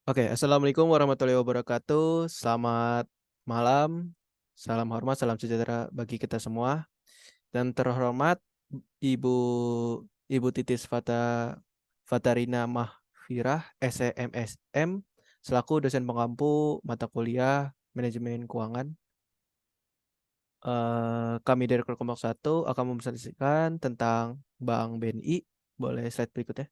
Oke, assalamualaikum warahmatullahi wabarakatuh. Selamat malam, salam hormat, salam sejahtera bagi kita semua. Dan terhormat Ibu Ibu Titis Fatarina Mahfirah, SEMSM, selaku dosen pengampu mata kuliah Manajemen Keuangan. Kami dari kelompok 1 akan mempresentasikan tentang Bank BNI. Boleh slide berikutnya.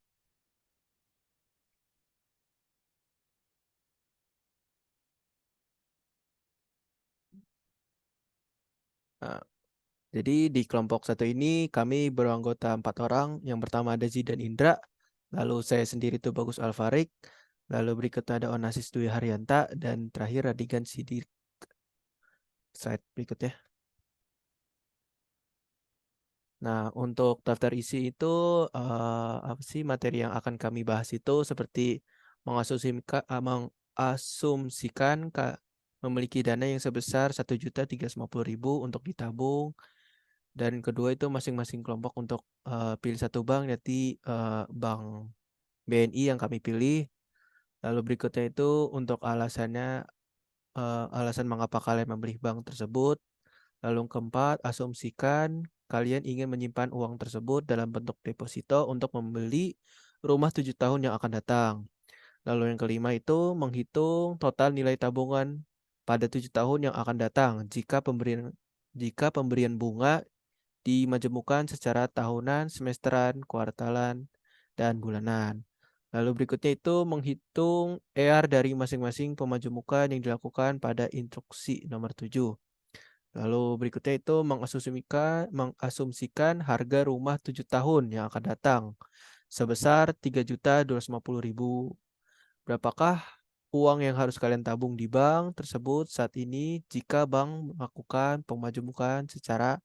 Nah, jadi di kelompok 1 ini kami beranggota 4 orang. Yang pertama ada Zidan Indra, lalu saya sendiri itu Bagus Alfarik, lalu berikutnya ada Onasis Dwi Haryanta, dan terakhir Radigan Sidik. Slide berikutnya. Nah, untuk daftar isi itu apa sih materi yang akan kami bahas itu seperti mengasumsikan memiliki dana yang sebesar 1.350.000 untuk ditabung. Dan kedua itu masing-masing kelompok untuk pilih satu bank, yaitu Bank BNI yang kami pilih. Lalu berikutnya itu untuk alasan mengapa kalian membeli bank tersebut. Lalu yang keempat, asumsikan kalian ingin menyimpan uang tersebut dalam bentuk deposito untuk membeli rumah 7 tahun yang akan datang. Lalu yang kelima itu menghitung total nilai tabungan pada 7 tahun yang akan datang jika pemberian bunga dimajemukkan secara tahunan, semesteran, kuartalan, dan bulanan. Lalu berikutnya itu menghitung EAR dari masing-masing pemajemukan yang dilakukan pada instruksi nomor 7. Lalu berikutnya itu mengasumsikan harga rumah 7 tahun yang akan datang sebesar 3.250.000. Berapakah uang yang harus kalian tabung di bank tersebut saat ini jika bank melakukan pemajemukan secara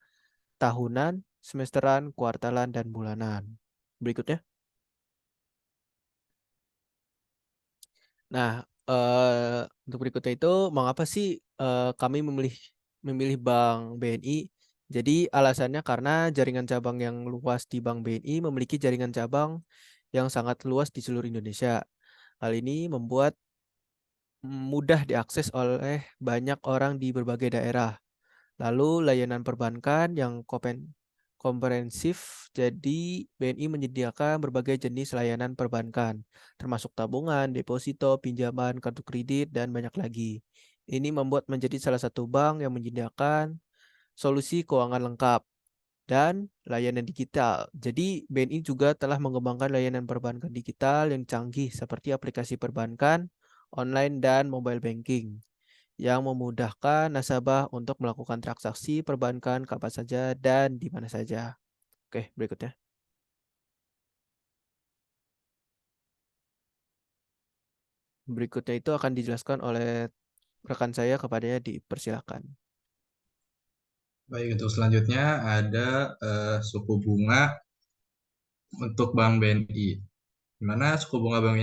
tahunan, semesteran, kuartalan, dan bulanan. Berikutnya. Nah, untuk berikutnya itu mengapa sih kami memilih Bank BNI? Jadi alasannya karena jaringan cabang yang luas di Bank BNI memiliki jaringan cabang yang sangat luas di seluruh Indonesia. Hal ini membuat mudah diakses oleh banyak orang di berbagai daerah. Lalu layanan perbankan yang komprehensif, jadi BNI menyediakan berbagai jenis layanan perbankan, termasuk tabungan, deposito, pinjaman, kartu kredit, dan banyak lagi. Ini membuat menjadi salah satu bank yang menyediakan solusi keuangan lengkap dan layanan digital. Jadi BNI juga telah mengembangkan layanan perbankan digital yang canggih seperti aplikasi perbankan, online, dan mobile banking yang memudahkan nasabah untuk melakukan transaksi perbankan kapan saja dan di mana saja. Oke, berikutnya. Berikutnya itu akan dijelaskan oleh rekan saya, kepadanya dipersilakan. Baik, untuk selanjutnya ada suku bunga untuk Bank BNI. Di mana suku bunga Bank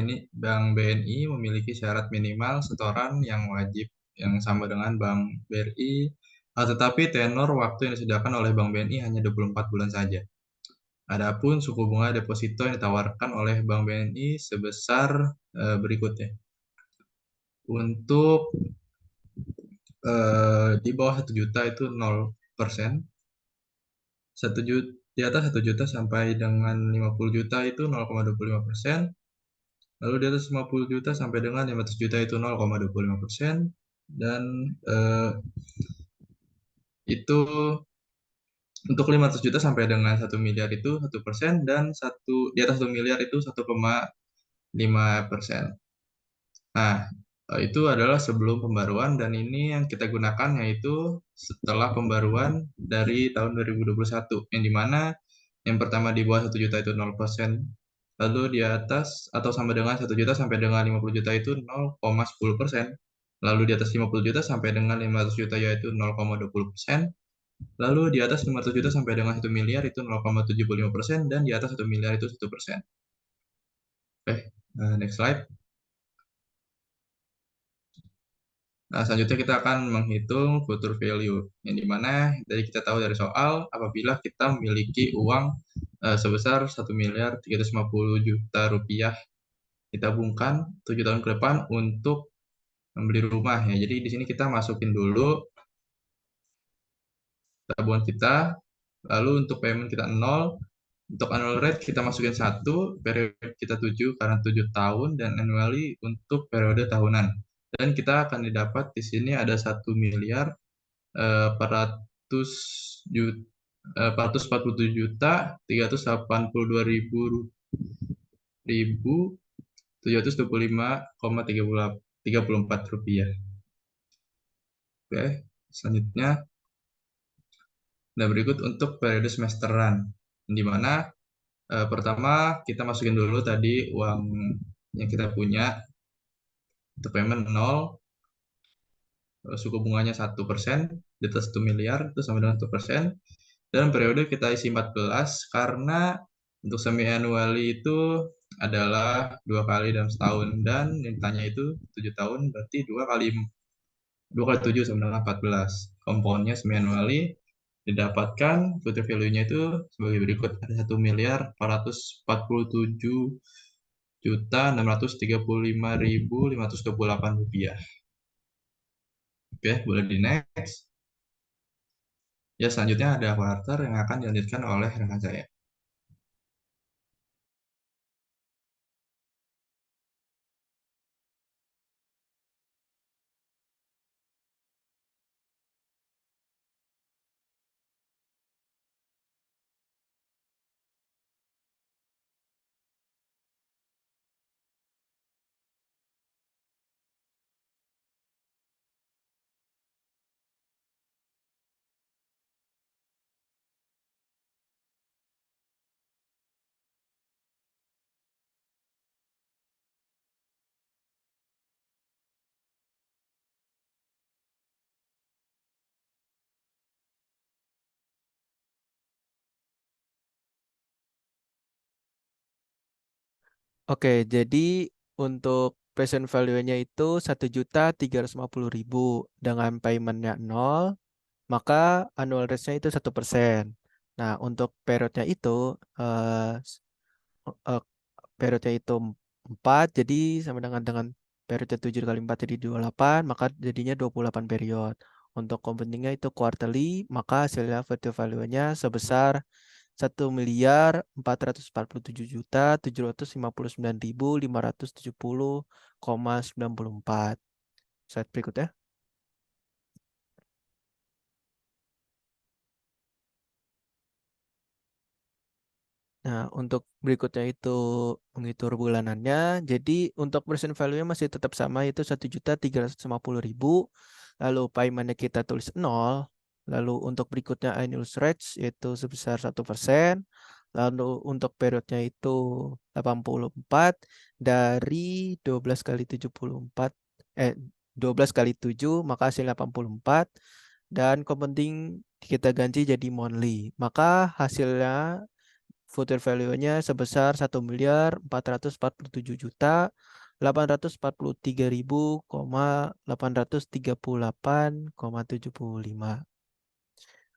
BNI memiliki syarat minimal setoran yang wajib yang sama dengan Bank BRI, tetapi tenor waktu yang disediakan oleh Bank BNI hanya 24 bulan saja. Adapun suku bunga deposito yang ditawarkan oleh Bank BNI sebesar berikutnya. Untuk di bawah 1 juta itu 0%, 1 juta di atas 1 juta sampai dengan 50 juta itu 0,25%, lalu di atas 50 juta sampai dengan 500 juta itu 0,25%, dan itu untuk 500 juta sampai dengan 1 miliar itu 1%, dan di atas 1 miliar itu 1,5%. Nah, itu adalah sebelum pembaruan, dan ini yang kita gunakan yaitu setelah pembaruan dari tahun 2021, yang dimana yang pertama di bawah 1 juta itu 0%, lalu di atas atau sama dengan 1 juta sampai dengan 50 juta itu 0,10%, lalu di atas 50 juta sampai dengan 500 juta yaitu 0,20%, lalu di atas 500 juta sampai dengan 1 miliar itu 0,75%, dan di atas 1 miliar itu 1%. Oke, next slide. Nah, selanjutnya kita akan menghitung future value, yang dimana dari kita tahu dari soal, apabila kita memiliki uang sebesar 1.350.000.000 rupiah ditabungkan 7 tahun ke depan untuk membeli rumah ya. Jadi di sini kita masukin dulu tabungan kita, lalu untuk payment kita 0, untuk annual rate kita masukin 1, periode kita 7 karena 7 tahun, dan annually untuk periode tahunan. Dan kita akan didapat di sini ada 1 miliar 400 juta 447.382.725,34 rupiah. Oke, selanjutnya, nah berikut untuk periode semesteran, di mana pertama kita masukin dulu tadi uang yang kita punya untuk payment 0, suku bunganya 1%, di atas 1 miliar itu sama dengan 1%, dan periode kita isi 14 karena untuk semi annually itu adalah 2 kali dalam setahun, dan yang ditanya itu 7 tahun, berarti 2 kali 7 sama dengan 14. Komponnya semi annually didapatkan future value-nya itu sebagai berikut, ada 1.447.635.528 rupiah. Oke, boleh di next. Ya, selanjutnya ada quarter yang akan dilanjutkan oleh rekan saya. Oke, jadi untuk present value-nya itu 1.350.000 dengan payment-nya 0, maka annual rate-nya itu 1%. Nah, untuk periodnya itu eh, s- eh, periodnya itu 4, jadi sama dengan periode 7 kali 4 jadi 28, maka jadinya 28 period. Untuk compoundingnya itu quarterly, maka hasilnya future value-nya sebesar 1.447.759.570,94. Slide berikutnya. Nah, untuk berikutnya itu mengitur bulanannya. Jadi untuk present value-nya masih tetap sama, yaitu 1.350.000. Lalu payment-nya kita tulis 0. Lalu untuk berikutnya annual rates yaitu sebesar 1%. Lalu untuk periodnya itu 84 dari 12 kali 74, 12 kali 7 maka hasil 84, dan compounding kita ganti jadi monthly. Maka hasilnya future value-nya sebesar 1.447.838,835,75.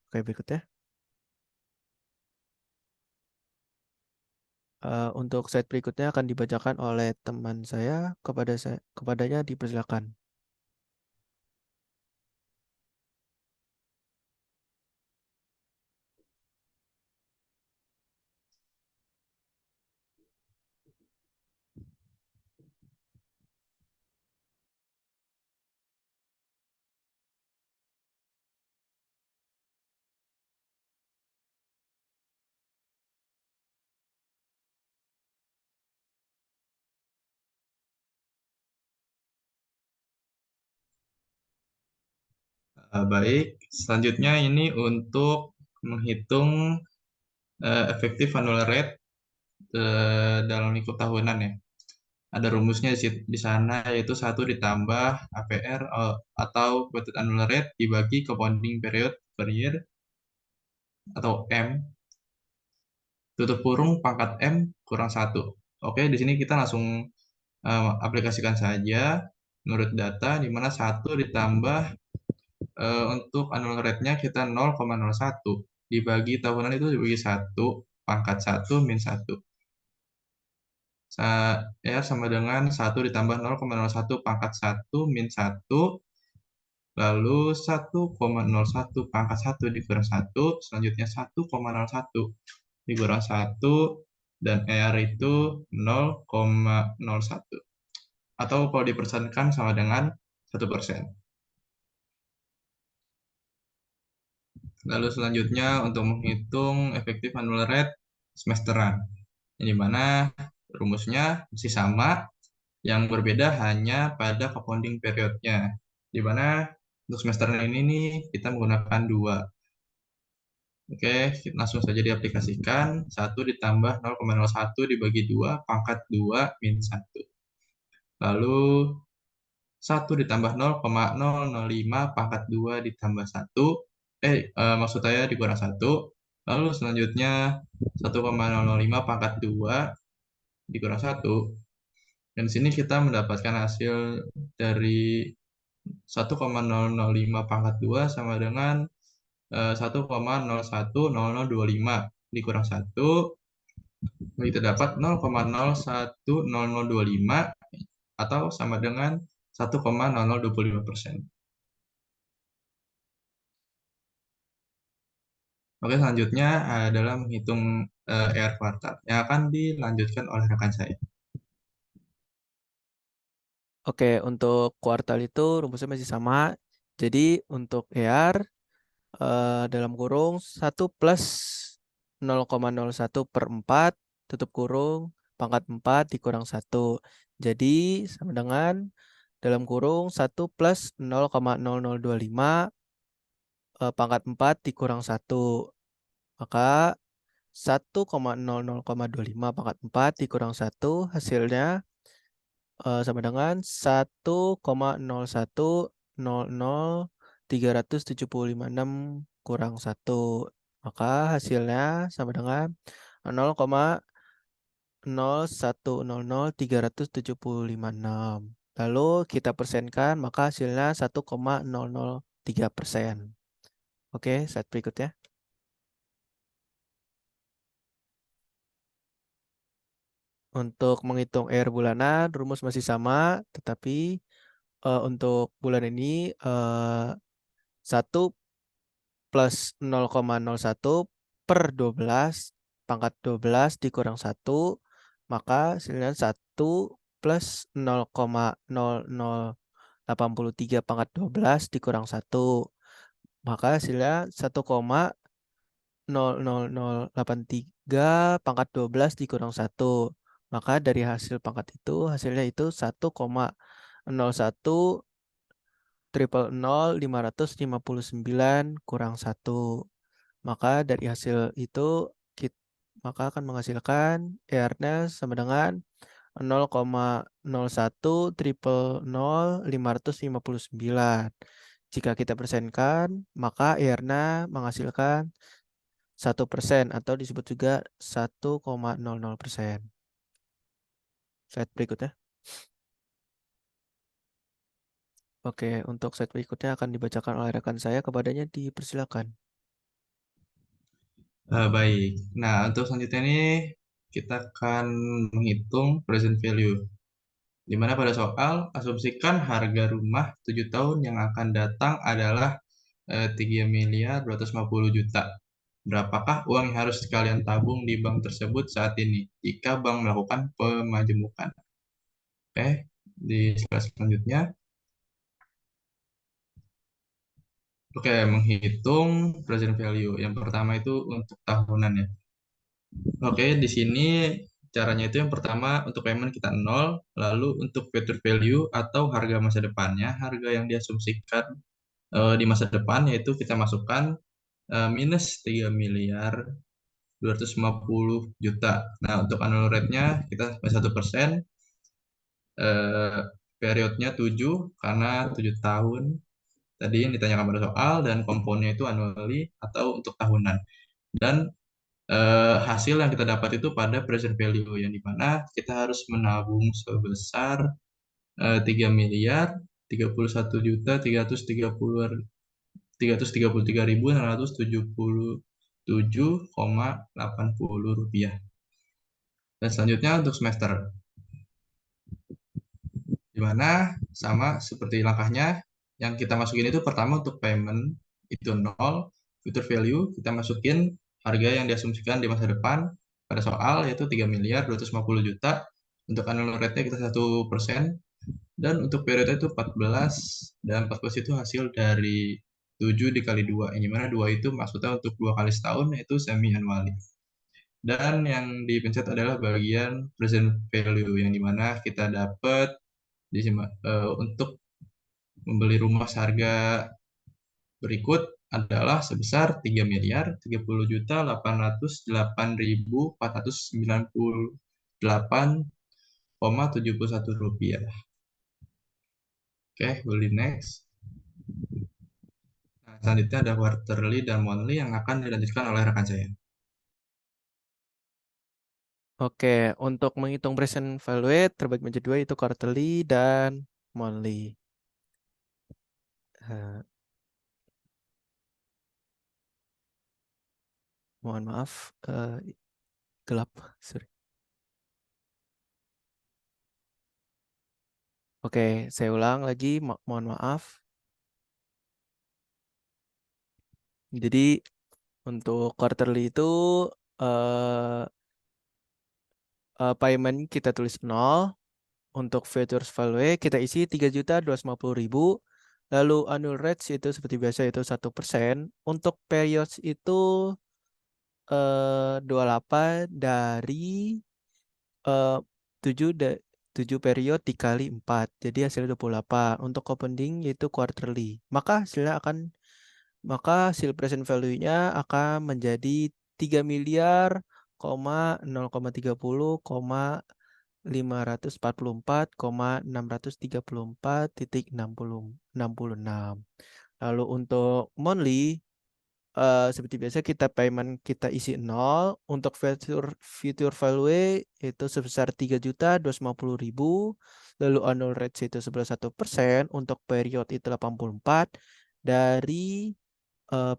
Oke, berikutnya. Untuk slide berikutnya akan dibacakan oleh teman saya, kepadanya dipersilakan. Baik, selanjutnya ini untuk menghitung efektif annual rate dalam lingkup tahunan ya. Ada rumusnya di sana, yaitu 1 ditambah APR atau weighted annual rate dibagi compounding period per year atau M, tutup kurung pangkat M kurang 1. Oke, di sini kita langsung aplikasikan saja menurut data, di mana 1 ditambah untuk annual rate-nya kita 0,01 dibagi tahunan itu dibagi 1 pangkat 1 min 1. R sama dengan 1 ditambah 0,01 pangkat 1 min 1, lalu 1,01 pangkat 1 dikurang 1, selanjutnya 1,01 dikurang 1, dan R itu 0,01. Atau kalau dipersenkan sama dengan 1%. Lalu selanjutnya untuk menghitung efektif annual rate semesteran, yang dimana rumusnya masih sama, yang berbeda hanya pada compounding periodnya, di mana untuk semester ini nih kita menggunakan 2. Oke, langsung saja diaplikasikan. 1 ditambah 0,01 dibagi 2 pangkat 2 min 1. Lalu 1 ditambah 0,005 pangkat 2 ditambah 1. Maksud saya dikurang 1. Lalu selanjutnya 1,005 pangkat 2 dikurang 1. Dan di sini kita mendapatkan hasil dari 1,005 pangkat 2 sama dengan 1,010025 dikurang 1. Kita dapat 0,010025 atau sama dengan 1,0025%. Oke, selanjutnya adalah menghitung ER kuartal yang akan dilanjutkan oleh rekan saya. Oke, untuk kuartal itu rumusnya masih sama. Jadi untuk ER dalam kurung 1 plus 0,01 per 4 tutup kurung pangkat 4 dikurang 1. Jadi sama dengan dalam kurung 1 plus 0,0025 pangkat 4 dikurang 1. Maka 1,00,25 pangkat 4 dikurang 1 hasilnya sama dengan 1,01003756 kurang 1. Maka hasilnya sama dengan 0,01003756. Lalu kita persenkan, maka hasilnya 1,003%. Oke, slide berikutnya. Untuk menghitung R bulanan, rumus masih sama, tetapi untuk bulan ini 1 plus 0,01 per 12 pangkat 12 dikurang 1, maka hasilnya 1 plus 0,0083 pangkat 12 dikurang 1, maka hasilnya 1,00083 pangkat 12 dikurang 1. Maka dari hasil pangkat itu, hasilnya itu 1,01 triple 559 kurang 1. Maka dari hasil itu maka akan menghasilkan ER-nya sama dengan 0,01 triple 559. Jika kita persenkan, maka ER-nya menghasilkan 1% atau disebut juga 1,00%. Slide berikutnya. Oke, untuk slide berikutnya akan dibacakan oleh rekan saya, kepadanya dipersilakan. Baik. Nah, untuk selanjutnya ini kita akan menghitung present value. Di mana pada soal asumsikan harga rumah 7 tahun yang akan datang adalah 3.250 juta. Berapakah uang yang harus kalian tabung di bank tersebut saat ini jika bank melakukan pemajemukan? Oke, di slide selanjutnya. Oke, menghitung present value. Yang pertama itu untuk tahunan ya. Oke, di sini caranya itu yang pertama untuk payment kita 0, lalu untuk future value atau harga masa depannya, harga yang diasumsikan di masa depan yaitu kita masukkan minus 3.250 juta. Nah, untuk annual rate-nya kita 1%, periodnya 7 karena 7 tahun. Tadi yang ditanyakan pada soal dan komponnya itu annually atau untuk tahunan. Dan hasil yang kita dapat itu pada present value yang dimana kita harus menabung sebesar 3 miliar 31.333.677,80 rupiah. Dan selanjutnya untuk semester. mana sama seperti langkahnya, yang kita masukin itu pertama untuk payment itu 0, future value kita masukin harga yang diasumsikan di masa depan pada soal yaitu 3.250.000.000, untuk annual rate-nya kita 1%, dan untuk periode itu 14, dan 14 itu hasil dari 7 dikali 2, yang dimana 2 itu maksudnya untuk 2 kali setahun yaitu semi annually. Dan yang dipencet adalah bagian present value, yang dimana kita dapat untuk membeli rumah seharga berikut adalah sebesar 3.808.498,71 rupiah. Oke, boleh next. Nah, selanjutnya ada quarterly dan monthly yang akan dilanjutkan oleh rekan saya. Oke, untuk menghitung present value terbagi menjadi dua, itu quarterly dan monthly. Eh, mohon maaf, gelap, sorry. Oke, saya ulang lagi, mohon maaf. Jadi untuk quarterly itu eh payment kita tulis 0. Untuk futures value kita isi 3.250.000. Lalu annual rates itu seperti biasa itu 1%. Untuk periods itu 28 dari 7 7 period dikali 4. Jadi hasilnya 28. Untuk compounding yaitu quarterly. Maka hasil present value-nya akan menjadi 3 miliar, 534,634,636. Lalu untuk monthly seperti biasa kita payment kita isi 0. Untuk future value itu sebesar 3.250.000. Lalu annual rate itu sebesar 1%. Untuk period itu 84 dari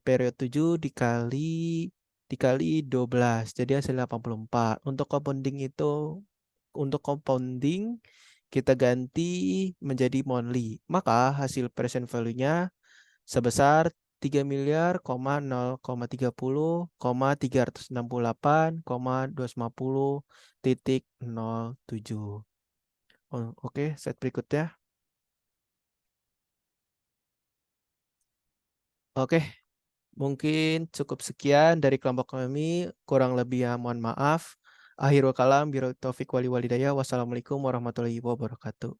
periode 7 dikali 12. Jadi hasilnya 84. Untuk compounding kita ganti menjadi monthly. Maka hasil present value-nya sebesar 3.330,368,250.07. Oke, set berikutnya. Oke, mungkin cukup sekian dari kelompok kami. Kurang lebih ya mohon maaf. Akhirul kalam, biroq taufik wali walidayah. Wassalamualaikum warahmatullahi wabarakatuh.